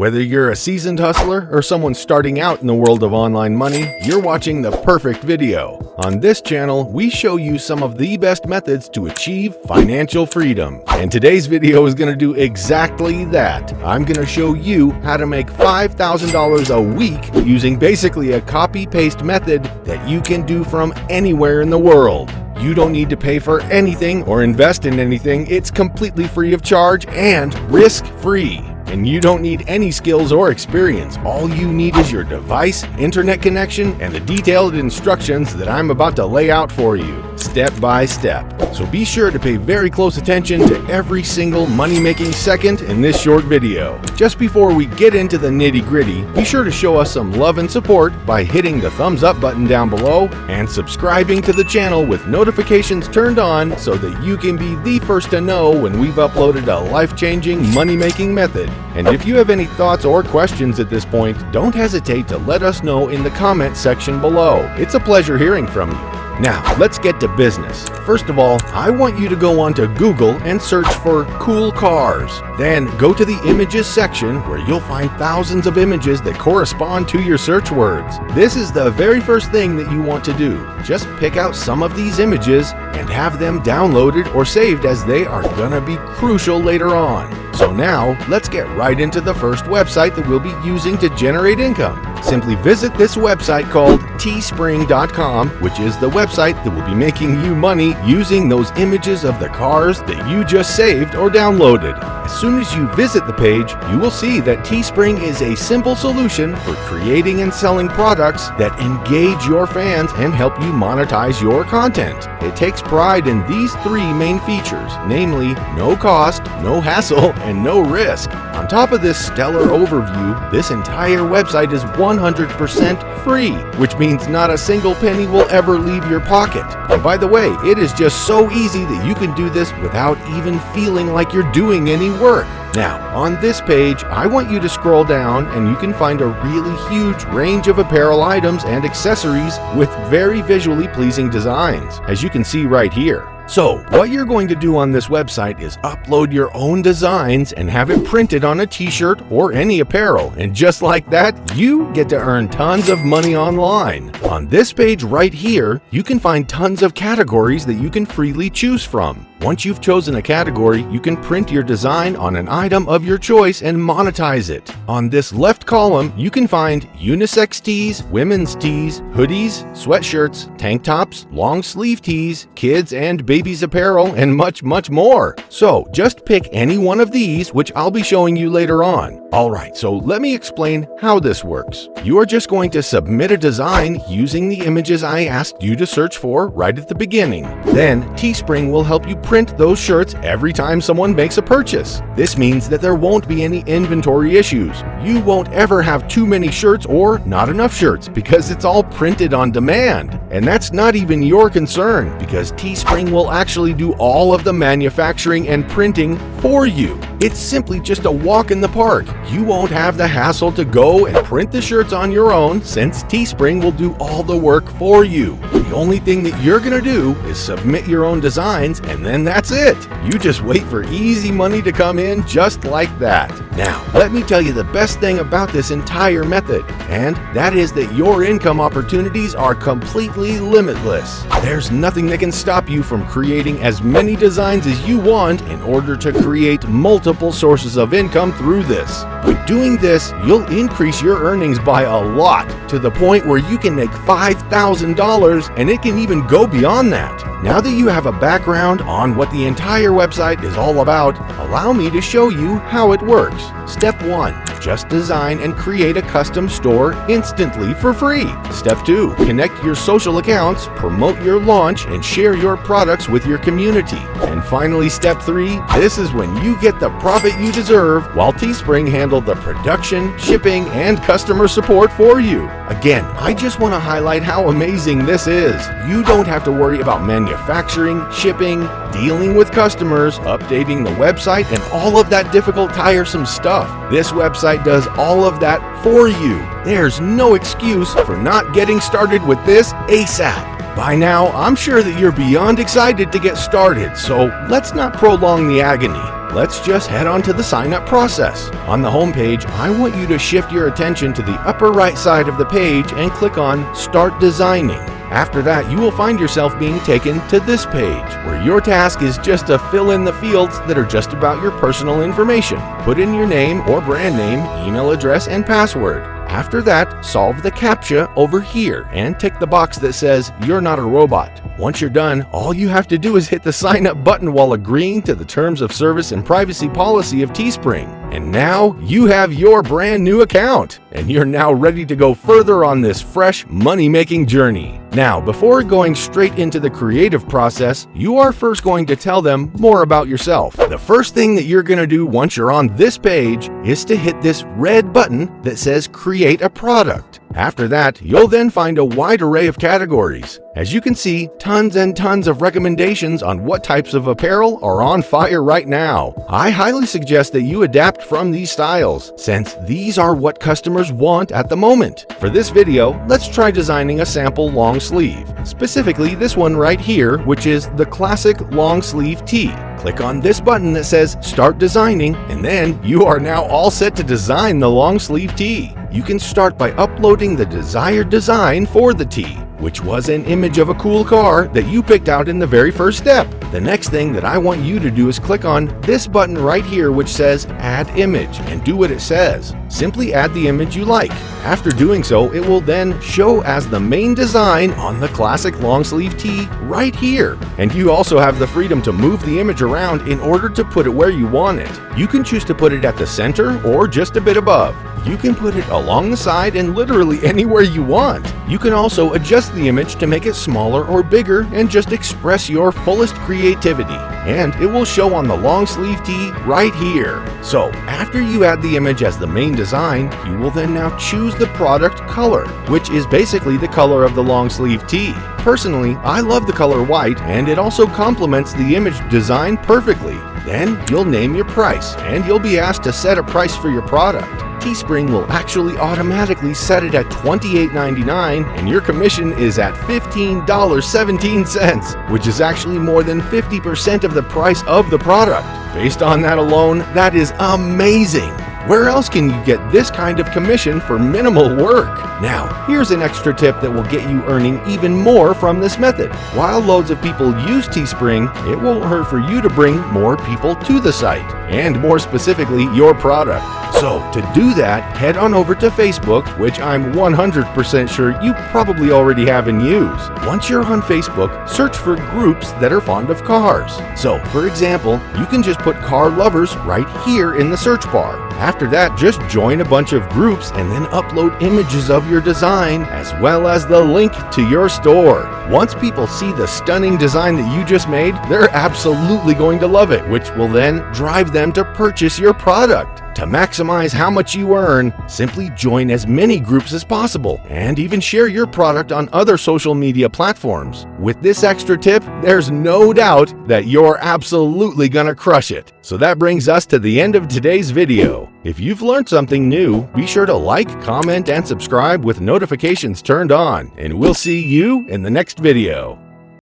Whether you're a seasoned hustler or someone starting out in the world of online money, you're watching the perfect video. On this channel, we show you some of the best methods to achieve financial freedom. And today's video is going to do exactly that. I'm going to show you how to make $5,000 a week using basically a copy-paste method that you can do from anywhere in the world. You don't need to pay for anything or invest in anything. It's completely free of charge and risk-free. And you don't need any skills or experience. All you need is your device, internet connection, and the detailed instructions that I'm about to lay out for you, step by step. So be sure to pay very close attention to every single money-making second in this short video. Just before we get into the nitty-gritty, be sure to show us some love and support by hitting the thumbs up button down below and subscribing to the channel with notifications turned on so that you can be the first to know when we've uploaded a life-changing money-making method. And if you have any thoughts or questions at this point, don't hesitate to let us know in the comment section below. It's a pleasure hearing from you. Now, let's get to business. First of all, I want you to go onto Google and search for cool cars. Then go to the images section where you'll find thousands of images that correspond to your search words. This is the very first thing that you want to do. Just pick out some of these images and have them downloaded or saved, as they are gonna be crucial later on. So now, let's get right into the first website that we'll be using to generate income. Simply visit this website called teespring.com, which is the website that will be making you money using those images of the cars that you just saved or downloaded. As soon as you visit the page, you will see that Teespring is a simple solution for creating and selling products that engage your fans and help you monetize your content. It takes pride in these three main features, namely no cost, no hassle, and no risk. On top of this stellar overview, this entire website is 100% free, which means not a single penny will ever leave your pocket. And by the way, it is just so easy that you can do this without even feeling like you're doing any work. Now, on this page, I want you to scroll down and you can find a really huge range of apparel items and accessories with very visually pleasing designs, as you can see right here. So, what you're going to do on this website is upload your own designs and have it printed on a t-shirt or any apparel. And just like that, you get to earn tons of money online. On this page right here, you can find tons of categories that you can freely choose from. Once you've chosen a category, you can print your design on an item of your choice and monetize it. On this left column, you can find unisex tees, women's tees, hoodies, sweatshirts, tank tops, long sleeve tees, kids and babies apparel, and much more. So just pick any one of these, which I'll be showing you later on. Alright, so let me explain how this works. You are just going to submit a design using the images I asked you to search for right at the beginning. Then Teespring will help you print those shirts every time someone makes a purchase. This means that there won't be any inventory issues. You won't ever have too many shirts or not enough shirts because it's all printed on demand. And that's not even your concern, because Teespring will actually do all of the manufacturing and printing for you. It's simply just a walk in the park. You won't have the hassle to go and print the shirts on your own, since Teespring will do all the work for you. The only thing that you're gonna do is submit your own designs, and then that's it. You just wait for easy money to come in just like that. Now, let me tell you the best thing about this entire method, and that is that your income opportunities are completely limitless. There's nothing that can stop you from creating as many designs as you want in order to create multiple sources of income through this. By doing this, you'll increase your earnings by a lot, to the point where you can make $5,000, and it can even go beyond that. Now that you have a background on what the entire website is all about, allow me to show you how it works. Step 1. Just design and create a custom store instantly for free. Step 2. Connect your social accounts, promote your launch, and share your products with your community. And finally, step 3. This is when you get the profit you deserve, while Teespring handled the production, shipping, and customer support for you. Again, I just want to highlight how amazing this is. You don't have to worry about manufacturing, shipping, dealing with customers, updating the website, and all of that difficult, tiresome stuff. This website does all of that for you. There's no excuse for not getting started with this ASAP. By now, I'm sure that you're beyond excited to get started, so let's not prolong the agony. let's just head on to the sign up process. On the home page, I want you to shift your attention to the upper right side of the page and click on Start Designing. After that, you will find yourself being taken to this page, where your task is just to fill in the fields that are just about your personal information. Put in your name or brand name, email address, and password. After that, solve the CAPTCHA over here and tick the box that says you're not a robot. Once you're done, all you have to do is hit the sign up button while agreeing to the terms of service and privacy policy of Teespring. And now you have your brand new account, and you're now ready to go further on this fresh money-making journey. Now, before going straight into the creative process, you are first going to tell them more about yourself. The first thing that you're going to do once you're on this page is to hit this red button that says Create a Product. After that, you'll then find a wide array of categories. As you can see, tons and tons of recommendations on what types of apparel are on fire right now. I highly suggest that you adapt from these styles, since these are what customers want at the moment. For this video, let's try designing a sample long sleeve, specifically this one right here, which is the classic long sleeve tee. Click on this button that says Start Designing, and then you are now all set to design the long sleeve tee. You can start by uploading the desired design for the tee, which was an image of a cool car that you picked out in the very first step. The next thing that I want you to do is click on this button right here which says Add Image, and do what it says. Simply add the image you like. After doing so, it will then show as the main design on the classic long sleeve tee right here. And you also have the freedom to move the image around in order to put it where you want it. You can choose to put it at the center or just a bit above. You can put it along the side and literally anywhere you want. You can also adjust the image to make it smaller or bigger and just express your fullest creativity. And it will show on the long sleeve tee right here. So after you add the image as the main design, you will then now choose the product color, which is basically the color of the long sleeve tee. Personally, I love the color white, and it also complements the image design perfectly. Then you'll name your price, and you'll be asked to set a price for your product. Teespring will actually automatically set it at $28.99, and your commission is at $15.17, which is actually more than 50% of the price of the product. Based on that alone, that is amazing. Where else can you get this kind of commission for minimal work? Now, here's an extra tip that will get you earning even more from this method. While loads of people use Teespring, it won't hurt for you to bring more people to the site, and more specifically, your product. So, to do that, head on over to Facebook, which I'm 100% sure you probably already have in use. Once you're on Facebook, search for groups that are fond of cars. So, for example, you can just put car lovers right here in the search bar. After that, just join a bunch of groups and then upload images of your design as well as the link to your store. Once people see the stunning design that you just made, they're absolutely going to love it, which will then drive them to purchase your product. To maximize how much you earn, simply join as many groups as possible and even share your product on other social media platforms. With this extra tip, there's no doubt that you're absolutely gonna crush it. So that brings us to the end of today's video. If you've learned something new, be sure to like, comment, and subscribe with notifications turned on, and we'll see you in the next video.